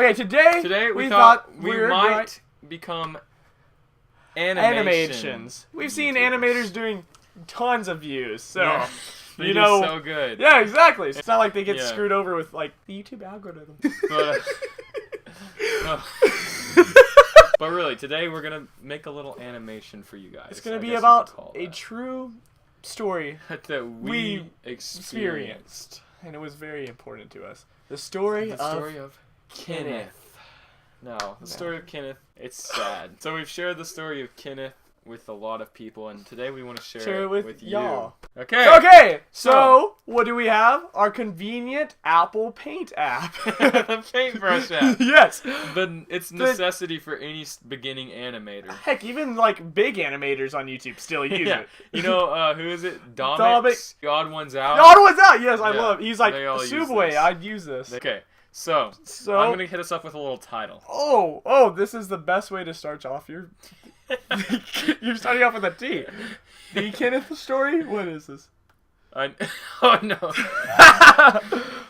Okay, today we thought we we're might become animations. We've seen animators doing tons of views, so yeah, they you do know, so good. Yeah, exactly. It's not like they get Yeah. screwed over with like the YouTube algorithm. But really, today we're gonna make a little animation for you guys. It's gonna I be guess you about could call a that. true story that we experienced. and it was very important to us. The story of Kenneth. Now, the story of Kenneth, it's sad. So we've shared the story of Kenneth with a lot of people, and today we want to share it with y'all. you. Okay, so what do we have? Our convenient Apple Paint app. the paintbrush app. Yes. It's necessity for any beginning animator. Heck, even like big animators on YouTube still use it. You know, who is it? Domix? The Odd Ones Out? The Odd Ones Out, yes, I love. He's like, Subway, I'd use this. Okay. So I'm going to hit us up with a little title. Oh, this is the best way to start off your... You're starting off with a T. The Kenneth story? What is this? Oh, no.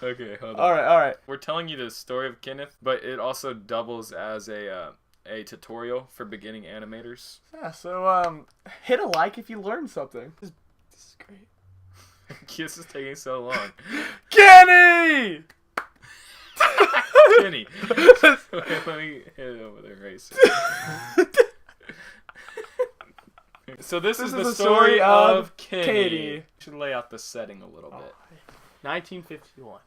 Okay, hold on. All right. We're telling you the story of Kenneth, but it also doubles as a tutorial for beginning animators. Yeah, so hit a like if you learned something. This is great. This is taking so long. Kenny! Kenny. Okay, let me hit it over the eraser. So this is the story of Katie. We should lay out the setting a little bit. 1951.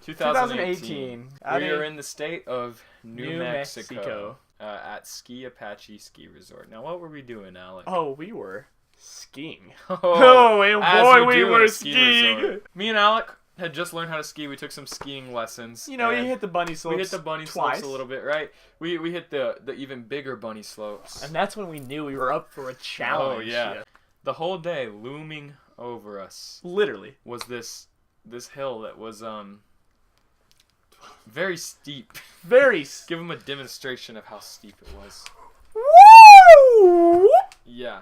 2018. We are in the state of New Mexico. At Ski Apache Ski Resort. Now, what were we doing, Alec? Oh, we were skiing. And boy, we were skiing. Me and Alec had just learned how to ski. We took some skiing lessons. You know, you hit the bunny slopes. We hit the bunny slopes a little bit, right? We hit the even bigger bunny slopes. And that's when we knew we were up for a challenge. Oh, yeah. The whole day looming over us. Literally. Was this hill that was very steep. Very steep. Give them a demonstration of how steep it was. Woo! Yeah.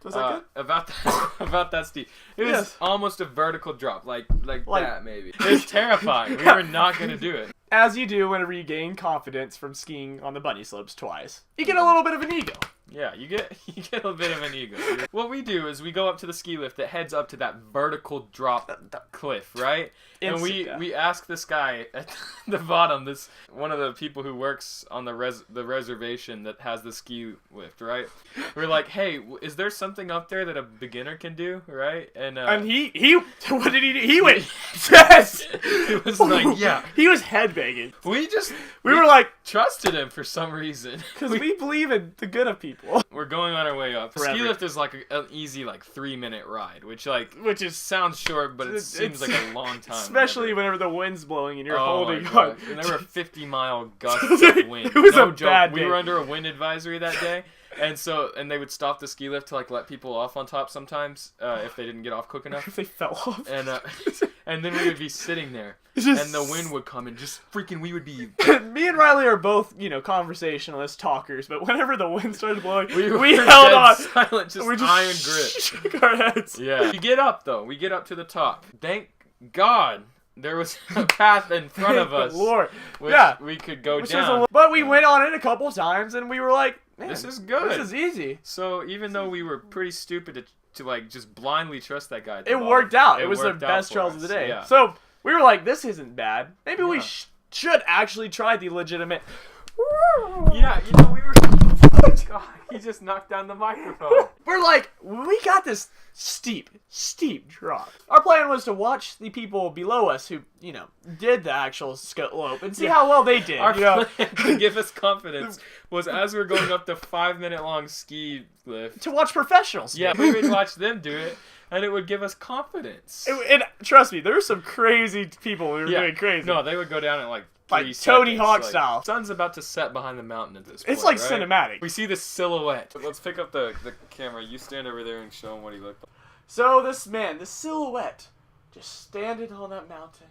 Was that good? About that steep. It was almost a vertical drop, like that maybe. It was terrifying. We were not gonna do it. As you do whenever you gain confidence from skiing on the bunny slopes twice, you get a little bit of an ego. Yeah, you get a bit of an ego. What we do is we go up to the ski lift that heads up to that vertical drop cliff, right? And we ask this guy at the bottom, one of the people who works on the reservation that has the ski lift, right? We're like, hey, is there something up there that a beginner can do, right? And he what did he do? He went yes. It was like he was headbanging. We were like trusted him for some reason because we believe in the good of people. We're going on our way up. The ski lift is like an easy 3-minute ride, which sounds short, but it seems like a long time. Especially whenever the wind's blowing and you're holding on. And there were 50-mile gusts of wind. It was no a joke. bad day. We were under a wind advisory that day. And they would stop the ski lift to let people off on top sometimes if they didn't get off quick enough. If they fell off. And then we would be sitting there, and the wind would come, and we would be. Me and Riley are both conversationalist talkers, but whenever the wind started blowing, we held on. Silent, just iron grip. Shook our heads. Yeah. We get up though. We get up to the top. Thank God. There was a path in front of us, Lord. which we could go down. But we went on it a couple times, and we were like, man, this is good. This is easy. So even though we were pretty stupid to just blindly trust that guy, it worked out. It was the best trails of the day. Yeah. So we were like, this isn't bad. Maybe we should actually try the legitimate. Yeah, we were. God, he just knocked down the microphone. We're like, we got this steep drop. Our plan was to watch the people below us who, did the actual slope and see how well they did. Our plan to give us confidence was as we were going up the 5-minute long ski lift. To watch professionals. Yeah, we would watch them do it, and it would give us confidence. And trust me, there were some crazy people who were doing crazy. No, they would go down at 3 Tony seconds, Hawk style. Sun's about to set behind the mountain at this point. It's like right? cinematic. We see the silhouette. Let's pick up the camera. You stand over there and show him what he looked like. So this silhouette, just standing on that mountain.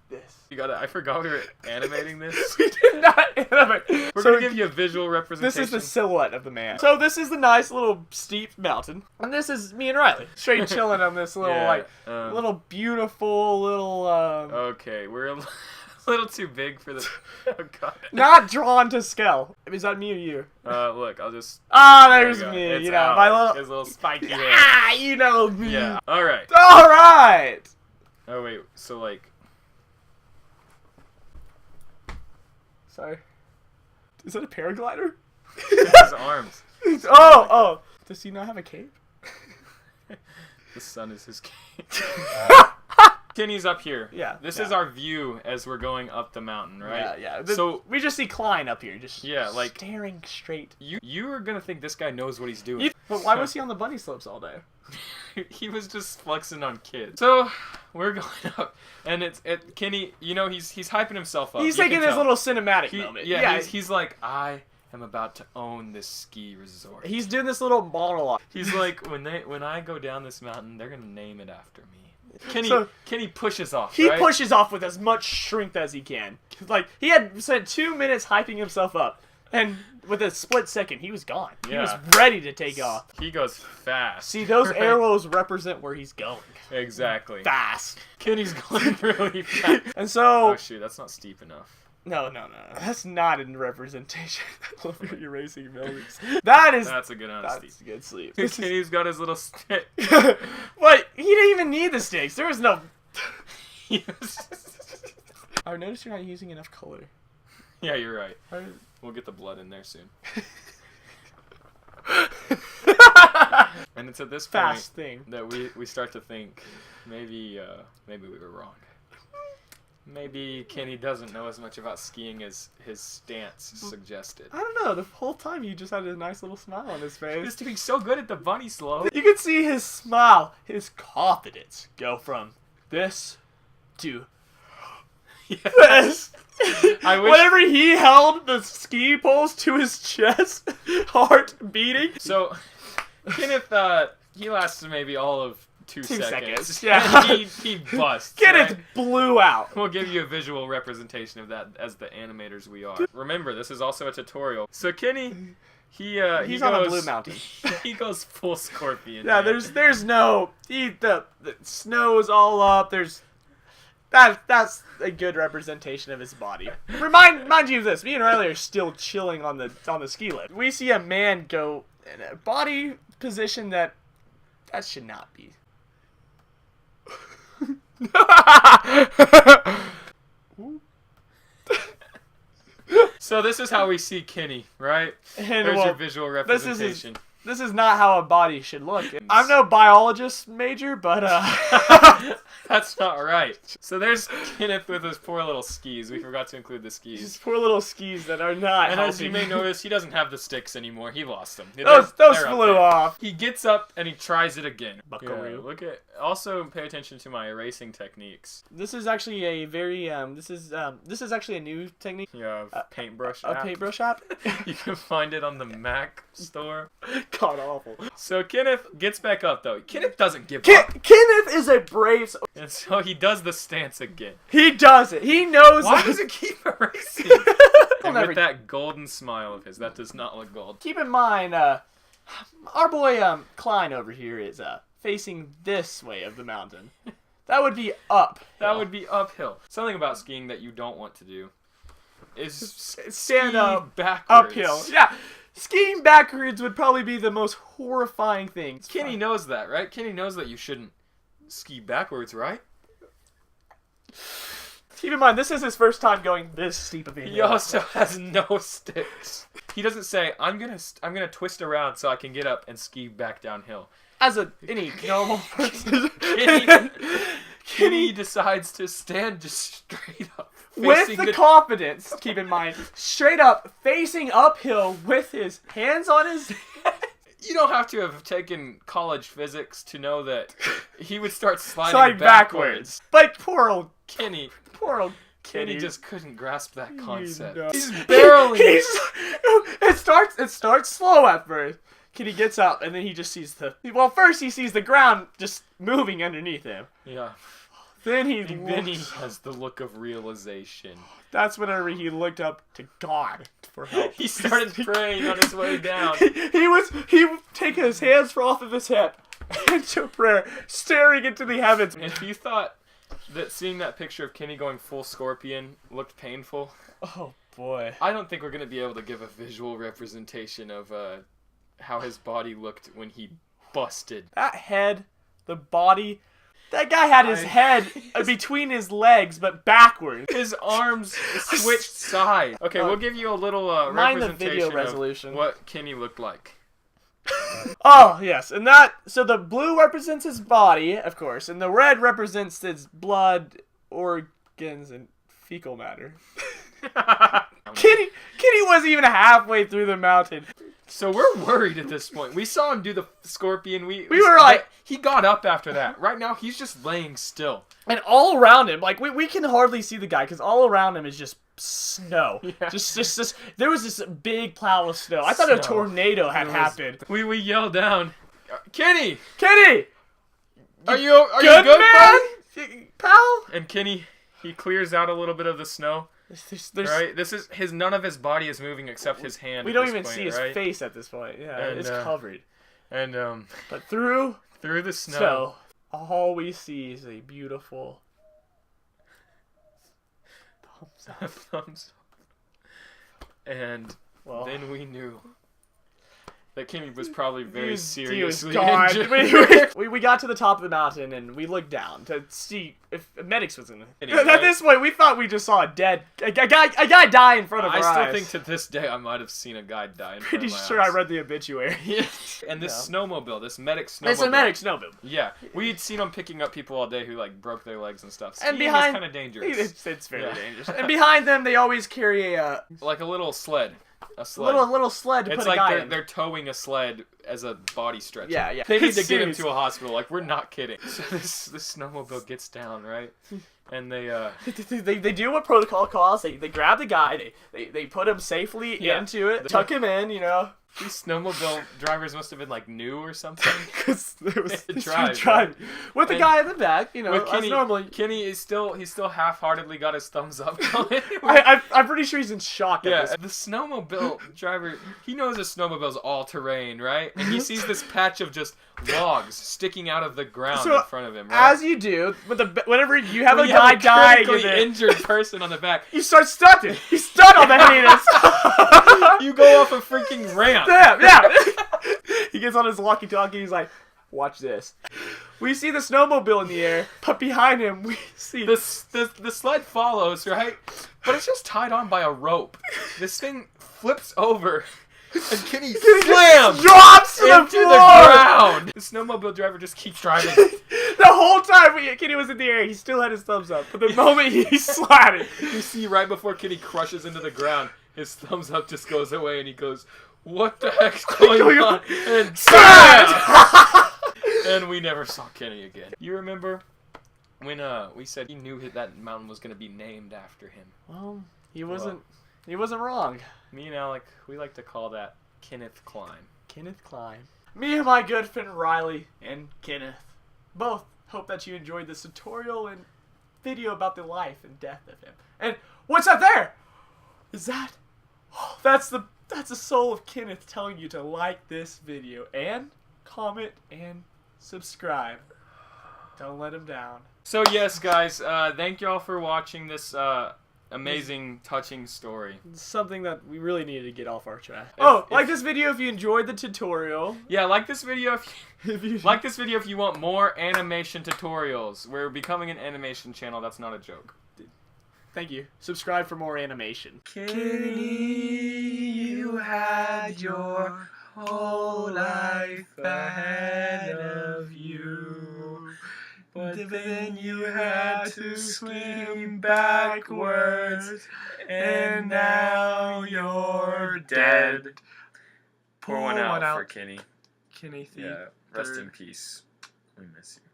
This. I forgot we were animating this. We did not animate. We're going to give you a visual representation. This is the silhouette of the man. So this is the nice little steep mountain. And this is me and Riley. Straight chilling on this little, little beautiful little, Okay, we're a little too big for the... Oh, God. Not drawn to scale. Is that me or you? Look, I'll just... Ah, there's me. It's you know, Alex. my little... His little spiky hair. Ah, you know me. Yeah, alright. Alright! Oh, wait, so, like... Sorry. Is that a paraglider? His arms. Oh! Does he not have a cape? The sun is his cape. Kenny's up here. Yeah. This is our view as we're going up the mountain, right? Yeah. So we just see Klein up here, just like staring straight. You are gonna think this guy knows what he's doing. But why was he on the bunny slopes all day? He was just flexing on kids. So we're going up, and Kenny. You know he's hyping himself up. He's taking this little cinematic moment. Yeah. He's like, I am about to own this ski resort. He's doing this little monologue. He's like, when I go down this mountain, they're gonna name it after me. Kenny pushes off. He right? pushes off with as much strength as he can. Like he had spent 2 minutes hyping himself up, and with a split second, he was gone. He was ready to take off. He goes fast. See, those arrows represent where he's going. Exactly. Fast. Kenny's going really fast. And so... Oh, shoot, that's not steep enough. No. That's not in representation. I love your erasing abilities. That's a good amount of steep. That's a good sleep. Kenny's got his little stick. Wait, he didn't even need the sticks. There was no... I noticed you're not using enough color. Yeah, you're right. We'll get the blood in there soon. And it's at this point that we start to think maybe we were wrong. Maybe Kenny doesn't know as much about skiing as his stance suggested. I don't know. The whole time he just had a nice little smile on his face. He was doing so good at the bunny slope. You could see his smile, his confidence go from this to this. Whenever he held the ski poles to his chest, heart beating. So, Kenneth, he lasts maybe all of 2 seconds. Yeah. And he busts. Kenneth right? blew out. We'll give you a visual representation of that as the animators we are. Remember, this is also a tutorial. So Kenny, he's on a blue mountain. He goes full scorpion. Yeah, man. there's no the snow's all up. That's a good representation of his body. Mind you of this, me and Riley are still chilling on the ski lift. We see a man go in a body position that should not be. So this is how we see Kenny, right? And There's your visual representation. This is not how a body should look. I'm no biologist major, but That's not right. So there's Kenneth with his poor little skis. We forgot to include the skis. His poor little skis that are not And helping. as you may notice, he doesn't have the sticks anymore. He lost them. Those They're flew off. He gets up and he tries it again. Buckaroo. Yeah, look at. Also, pay attention to my erasing techniques. This is actually a very this is actually a new technique. Yeah, paintbrush A app. paintbrush app. You can find it on the Mac store. God awful. So Kenneth gets back up though. Kenneth doesn't give up. Kenneth is a brave. And so he does the stance again. He does it. He knows. Why does it keep erasing? And with that golden smile of his, that does not look gold. Keep in mind, our boy Klein over here is facing this way of the mountain. That would be up. That would be uphill. Something about skiing that you don't want to do is stand up backwards. uphill. Yeah. Skiing backwards would probably be the most horrifying thing. Kenny knows that, right? Kenny knows that you shouldn't ski backwards, right? Keep in mind, this is his first time going this steep of a hill. He also has no sticks. He doesn't say, I'm gonna twist around so I can get up and ski back downhill. As any normal person. Kenny decides to stand just straight up. With the confidence, keep in mind, straight up, facing uphill with his hands on his head. You don't have to have taken college physics to know that he would start sliding backwards. But poor old Kenny. Poor old Kenny. Kenny just couldn't grasp that concept. You know. He's barely... It starts slow at first. Kenny gets up, and then he just sees first he sees the ground just moving underneath him. Yeah. Then he has the look of realization. That's whenever he looked up to God for help. He started praying on his way down. He would take his hands off of his hip into prayer, staring into the heavens. If you thought that seeing that picture of Kenny going full scorpion looked painful. Oh boy. I don't think we're gonna be able to give a visual representation of how his body looked when he busted. That head, the body. That guy had his head between his legs, but backwards. His arms switched sides. Okay, we'll give you a little mind the representation video resolution of what Kenny looked like. Oh, yes. And that, so the blue represents his body, of course, and the red represents his blood, organs, and fecal matter. Kenny wasn't even halfway through the mountain. So we're worried at this point. We saw him do the scorpion. We were like... He got up after that. Right now, he's just laying still. And all around him, like, we can hardly see the guy, because all around him is just snow. Yeah. Just, there was this big plow of snow. I thought a tornado had happened. We yelled down, Kenny! Kenny! Are you good, man? Pal? And Kenny, he clears out a little bit of the snow. Right, this is none of his body is moving except his hand. We don't even see his face at this point. Yeah, and, it's covered. And but through the snow, all we see is a beautiful thumbs up. And then we knew that Kenny was probably very seriously injured. we got to the top of the mountain and we looked down to see if medics was in it. Right? At this point, we thought we just saw a guy die in front of our eyes. I still think to this day I might have seen a guy die in front of my Pretty sure eyes. I read the obituary. And this snowmobile, this medic snowmobile. It's a medic snowmobile. Yeah, we'd seen him picking up people all day who like broke their legs and stuff. And behind, kind of dangerous. It's very dangerous. And behind them, they always carry a little sled. A sled. Little sled to it's put a guy in. They're towing a sled as a body stretcher. Yeah. They need to get him to a hospital. Like, we're not kidding. So this snowmobile gets down, right? And they do what protocol calls. They grab the guy. They put him safely into it. Tuck him in. You know. These snowmobile drivers must have been like new or something. Because it was driving with the guy in the back. You know, with Kenny, as normally. Kenny is still half-heartedly got his thumbs up going. I'm pretty sure he's in shock. Yeah, the snowmobile driver, he knows a snowmobile's all terrain, right? And he sees this patch of just logs sticking out of the ground in front of him. Right? As you do, whenever you have a guy dying, injured person on the back, you start stunting. He's stunned on the heinous. You go off a freaking ramp. Yeah. He gets on his walkie-talkie. He's like, "Watch this." We see the snowmobile in the air, but behind him we see the sled follows, right? But it's just tied on by a rope. This thing flips over. And Kenny slams drops to into the ground. The snowmobile driver just keeps driving. The whole time Kenny was in the air, he still had his thumbs up. But the moment he slatted, you see right before Kenny crushes into the ground, his thumbs up just goes away, and he goes, "What the heck's going on?" And bam! And we never saw Kenny again. You remember when we said he knew that mountain was going to be named after him? Well, he wasn't wrong. Me and Alec, we like to call that Kenneth Climb. Kenneth Climb. Me and my good friend Riley and Kenneth both hope that you enjoyed this tutorial and video about the life and death of him. And what's up there? Is that? Oh, that's the soul of Kenneth telling you to like this video and comment and subscribe. Don't let him down. So yes, guys, thank y'all for watching this amazing, touching story. It's something that we really needed to get off our track. Like this video if you enjoyed the tutorial. Yeah, like this video if you want more animation tutorials. We're becoming an animation channel. That's not a joke. Thank you. Subscribe for more animation. Kenny, you had your whole life ahead of you, but then you had to swim backwards, and now you're dead. Pour one out for Kenny. Kenny, yeah, rest in peace. We miss you.